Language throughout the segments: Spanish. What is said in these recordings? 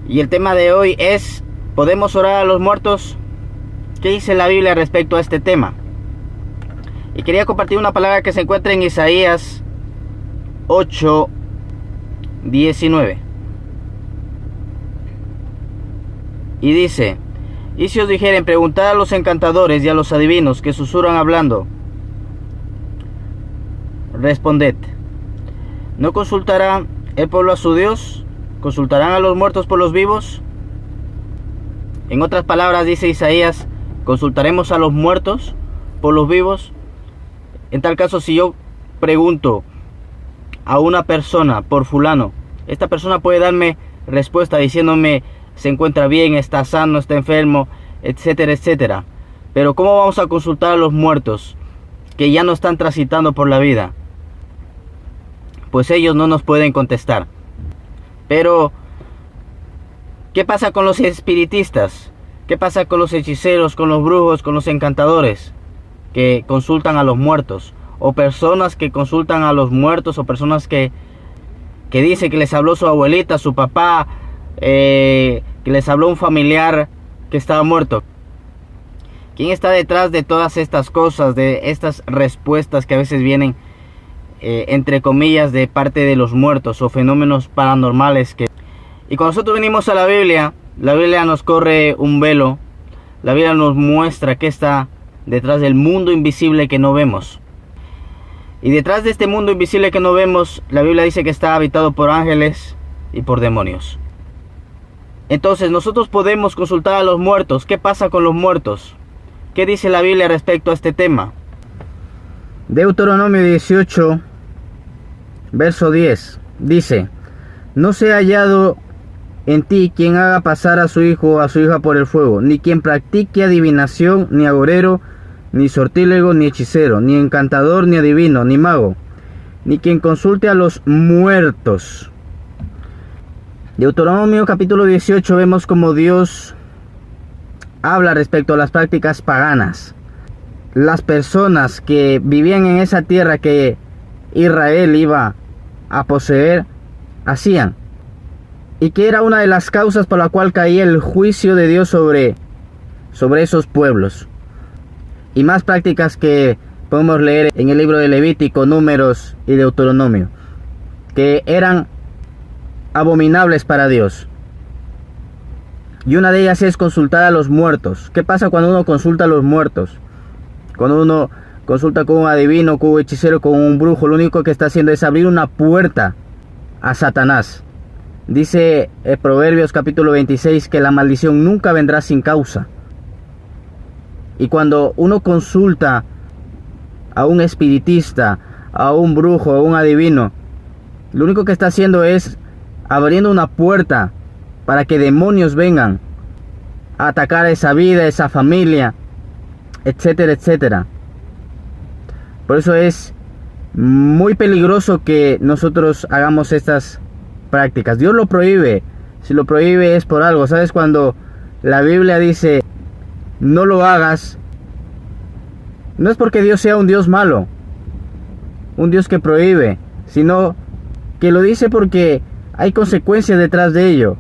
Y el tema de hoy es: ¿podemos orar a los muertos? ¿Qué dice la Biblia respecto a este tema? Y quería compartir una palabra que se encuentra en Isaías 8:19. Y dice: y si os dijeren, preguntad a los encantadores y a los adivinos que susurran hablando, responded, ¿no consultará el pueblo a su Dios? ¿Consultarán a los muertos por los vivos? En otras palabras, dice Isaías, ¿consultaremos a los muertos por los vivos? En tal caso, si yo pregunto a una persona por fulano, esta persona puede darme respuesta diciéndome: se encuentra bien, está sano, está enfermo, etcétera, etcétera. Pero ¿cómo vamos a consultar a los muertos que ya no están transitando por la vida? Pues ellos no nos pueden contestar. Pero ¿qué pasa con los espiritistas? ¿Qué pasa con los hechiceros, con los brujos, con los encantadores que consultan a los muertos? O personas que consultan a los muertos, o personas que dicen que les habló su abuelita, su papá, que les habló un familiar que estaba muerto. ¿Quién está detrás de todas estas cosas, de estas respuestas que a veces vienen entre comillas de parte de los muertos o fenómenos paranormales? Y cuando nosotros venimos a la Biblia nos corre un velo. La Biblia nos muestra qué está detrás del mundo invisible que no vemos. Y detrás de este mundo invisible que no vemos, la Biblia dice que está habitado por ángeles y por demonios. Entonces nosotros podemos consultar a los muertos. ¿Qué pasa con los muertos? ¿Qué dice la Biblia respecto a este tema? Deuteronomio 18, verso 10, dice: no sea hallado en ti quien haga pasar a su hijo o a su hija por el fuego, ni quien practique adivinación, ni agorero, ni sortílego, ni hechicero, ni encantador, ni adivino, ni mago, ni quien consulte a los muertos. Deuteronomio capítulo 18 vemos como Dios habla respecto a las prácticas paganas. Las personas que vivían en esa tierra que Israel iba a poseer hacían, y que era una de las causas por la cual caía el juicio de Dios sobre esos pueblos. Y más prácticas que podemos leer en el libro de Levítico, Números y Deuteronomio, que eran abominables para Dios. Y una de ellas es consultar a los muertos. ¿Qué pasa cuando uno consulta a los muertos? Cuando uno consulta con un adivino, con un hechicero, con un brujo, lo único que está haciendo es abrir una puerta a Satanás. Dice Proverbios capítulo 26 que la maldición nunca vendrá sin causa. Y cuando uno consulta a un espiritista, a un brujo, a un adivino, lo único que está haciendo es abriendo una puerta para que demonios vengan a atacar esa vida, esa familia, etcétera, etcétera. Por eso es muy peligroso que nosotros hagamos estas prácticas. Dios lo prohíbe. Si lo prohíbe es por algo. ¿Sabes? Cuando la Biblia dice no lo hagas, no es porque Dios sea un Dios malo, un Dios que prohíbe, sino que lo dice porque hay consecuencias detrás de ello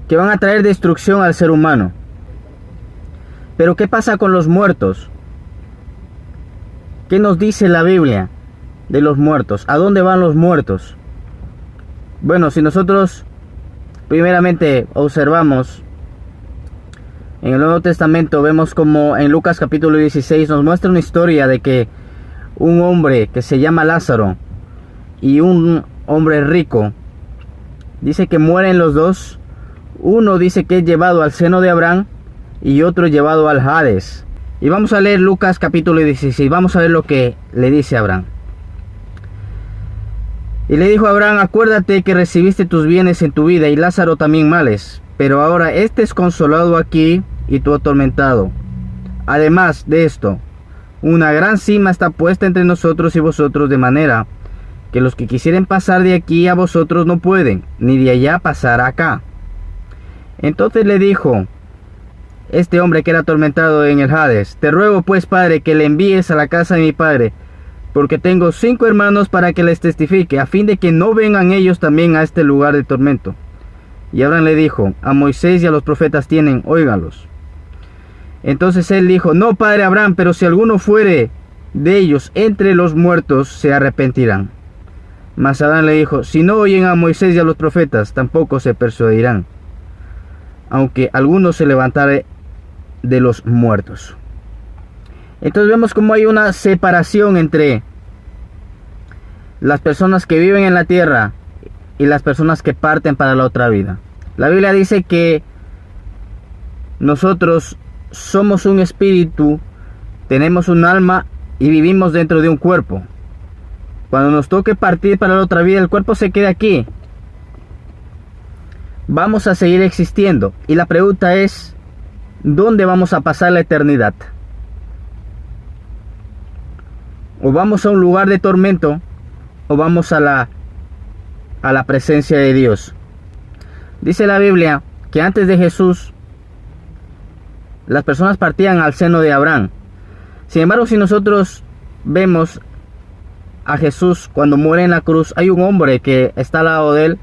que van a traer destrucción al ser humano. Pero ¿qué pasa con los muertos? ¿Qué nos dice la Biblia de los muertos? ¿A dónde van los muertos? Bueno, si nosotros primeramente observamos en el Nuevo Testamento, vemos como en Lucas capítulo 16 nos muestra una historia de que un hombre que se llama Lázaro y un hombre rico, dice que mueren los dos. Uno dice que es llevado al seno de Abraham y otro llevado al Hades. Y vamos a leer Lucas capítulo 16. Vamos a ver lo que le dice Abraham. Y le dijo a Abraham: acuérdate que recibiste tus bienes en tu vida y Lázaro también males, pero ahora este es consolado aquí y tú atormentado. Además de esto, una gran cima está puesta entre nosotros y vosotros, de manera que los que quisieren pasar de aquí a vosotros no pueden, ni de allá pasar acá. Entonces le dijo este hombre que era atormentado en el Hades: te ruego pues, Padre, que le envíes a la casa de mi padre, porque tengo 5 hermanos, para que les testifique, a fin de que no vengan ellos también a este lugar de tormento. Y Abraham le dijo: a Moisés y a los profetas tienen, óigalos. Entonces él dijo: no, padre Abraham, pero si alguno fuere de ellos entre los muertos, se arrepentirán. Mas Abraham le dijo: si no oyen a Moisés y a los profetas, tampoco se persuadirán, aunque alguno se levantare de los muertos. Entonces vemos como hay una separación entre las personas que viven en la tierra y las personas que parten para la otra vida. La Biblia dice que nosotros somos un espíritu, tenemos un alma y vivimos dentro de un cuerpo. Cuando nos toque partir para la otra vida, el cuerpo se queda aquí. Vamos a seguir existiendo. Y la pregunta es: ¿dónde vamos a pasar la eternidad? O vamos a un lugar de tormento, o vamos a la presencia de Dios. Dice la Biblia que antes de Jesús, las personas partían al seno de Abraham. Sin embargo, si nosotros vemos a Jesús cuando muere en la cruz, hay un hombre que está al lado de él.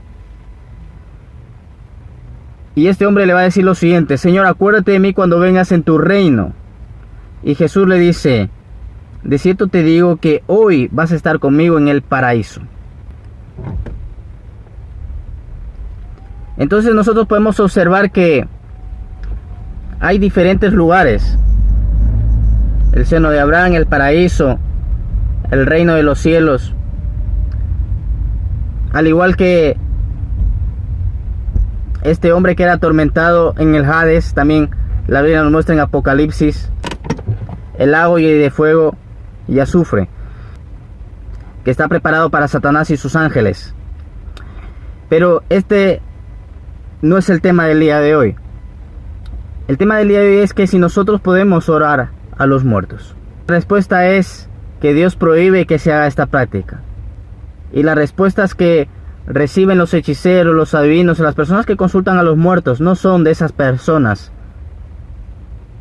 Y este hombre le va a decir lo siguiente: Señor, acuérdate de mí cuando vengas en tu reino. Y Jesús le dice: de cierto te digo que hoy vas a estar conmigo en el paraíso. Entonces nosotros podemos observar que hay diferentes lugares: el seno de Abraham, el paraíso, el reino de los cielos. Al igual que este hombre que era atormentado en el Hades, también la Biblia nos muestra en Apocalipsis el lago de fuego y azufre que está preparado para Satanás y sus ángeles. Pero este no es el tema del día de hoy. El tema del día de hoy es que si nosotros podemos orar a los muertos. La respuesta es que Dios prohíbe que se haga esta práctica. Y las respuestas que reciben los hechiceros, los adivinos, las personas que consultan a los muertos, no son de esas personas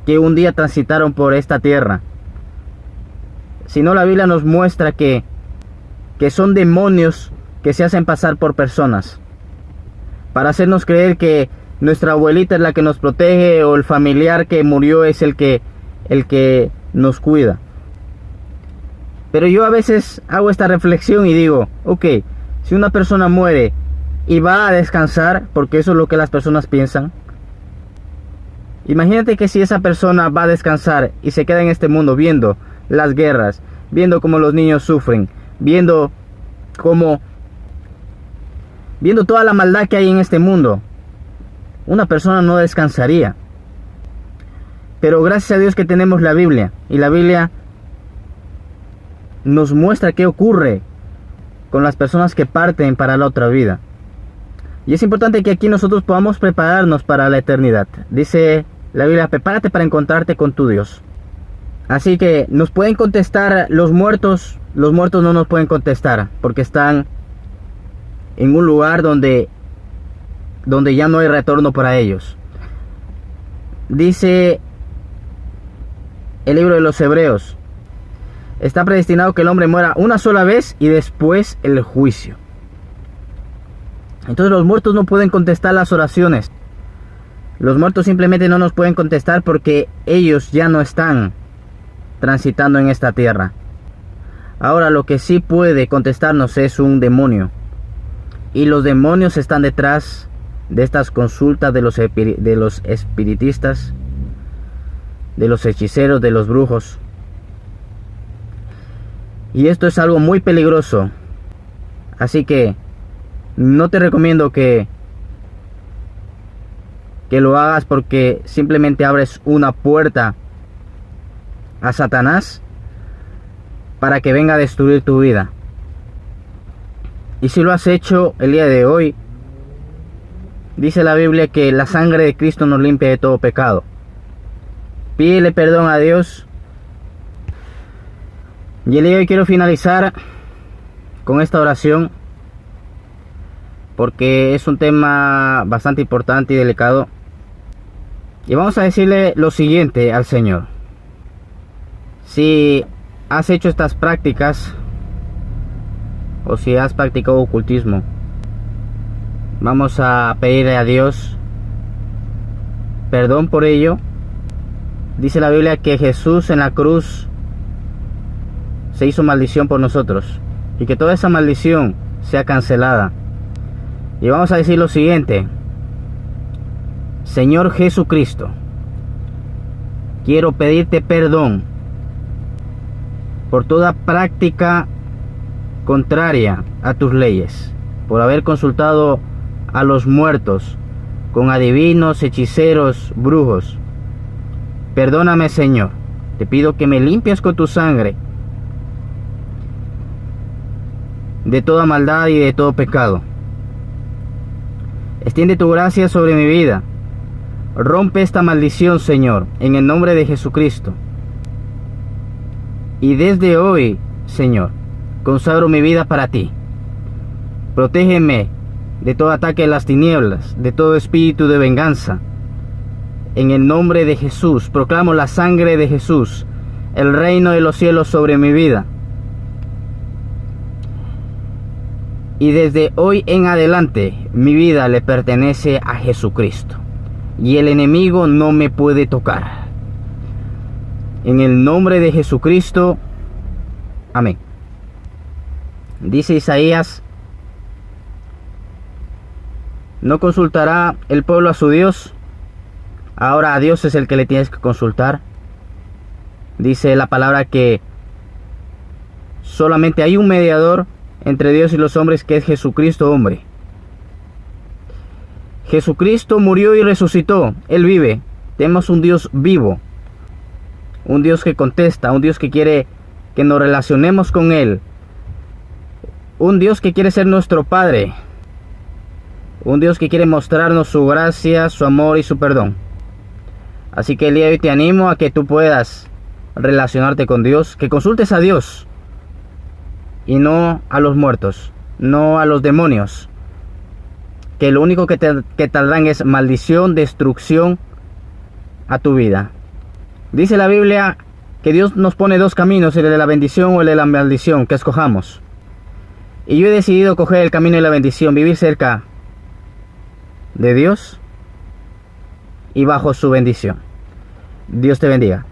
que un día transitaron por esta tierra, sino la Biblia nos muestra que son demonios que se hacen pasar por personas para hacernos creer que nuestra abuelita es la que nos protege, o el familiar que murió es el que nos cuida. Pero yo a veces hago esta reflexión y digo: ok, si una persona muere y va a descansar, porque eso es lo que las personas piensan. Imagínate que si esa persona va a descansar y se queda en este mundo viendo las guerras, viendo cómo los niños sufren, viendo toda la maldad que hay en este mundo, una persona no descansaría. Pero gracias a Dios que tenemos la Biblia, y la Biblia nos muestra qué ocurre con las personas que parten para la otra vida. Y es importante que aquí nosotros podamos prepararnos para la eternidad. Dice la Biblia: prepárate para encontrarte con tu Dios. Así que nos pueden contestar los muertos no nos pueden contestar, porque están en un lugar donde ya no hay retorno para ellos. Dice el libro de los Hebreos: está predestinado que el hombre muera una sola vez y después el juicio. Entonces los muertos no pueden contestar las oraciones. Los muertos simplemente no nos pueden contestar porque ellos ya no están transitando en esta tierra. Ahora, lo que sí puede contestarnos es un demonio. Y los demonios están detrás de estas consultas de los espiritistas, de los hechiceros, de los brujos. Y esto es algo muy peligroso. Así que no te recomiendo que lo hagas, porque simplemente abres una puerta a Satanás para que venga a destruir tu vida. Y si lo has hecho el día de hoy, dice la Biblia que la sangre de Cristo nos limpia de todo pecado. Pídele perdón a Dios. Y el día de hoy quiero finalizar con esta oración, porque es un tema bastante importante y delicado. Y vamos a decirle lo siguiente al Señor: si has hecho estas prácticas, o si has practicado ocultismo, Vamos a pedirle a Dios perdón por ello. Dice la Biblia que Jesús en la cruz se hizo maldición por nosotros, y que toda esa maldición sea cancelada. Y vamos a decir lo siguiente: Señor Jesucristo, quiero pedirte perdón por toda práctica contraria a tus leyes, por haber consultado a los muertos con adivinos, hechiceros, brujos. Perdóname, Señor. Te pido que me limpies con tu sangre de toda maldad y de todo pecado. Extiende tu gracia sobre mi vida. Rompe esta maldición, Señor, en el nombre de Jesucristo. Y desde hoy, Señor, consagro mi vida para ti. Protégeme de todo ataque de las tinieblas, de todo espíritu de venganza. En el nombre de Jesús, proclamo la sangre de Jesús, el reino de los cielos sobre mi vida. Y desde hoy en adelante, mi vida le pertenece a Jesucristo, y el enemigo no me puede tocar. En el nombre de Jesucristo, amén. Dice Isaías: no consultará el pueblo a su Dios. Ahora a Dios es el que le tienes que consultar. Dice la palabra que solamente hay un mediador entre Dios y los hombres, que es Jesucristo hombre. Jesucristo murió y resucitó. Él vive. Tenemos un Dios vivo, un Dios que contesta, un Dios que quiere que nos relacionemos con Él, un Dios que quiere ser nuestro Padre, un Dios que quiere mostrarnos su gracia, su amor y su perdón. Así que el día de hoy te animo a que tú puedas relacionarte con Dios, que consultes a Dios y no a los muertos, no a los demonios, que lo único que te darán es maldición, destrucción a tu vida. Dice la Biblia que Dios nos pone dos caminos, el de la bendición o el de la maldición, que escojamos. Y yo he decidido coger el camino de la bendición, vivir cerca de Dios y bajo su bendición. Dios te bendiga.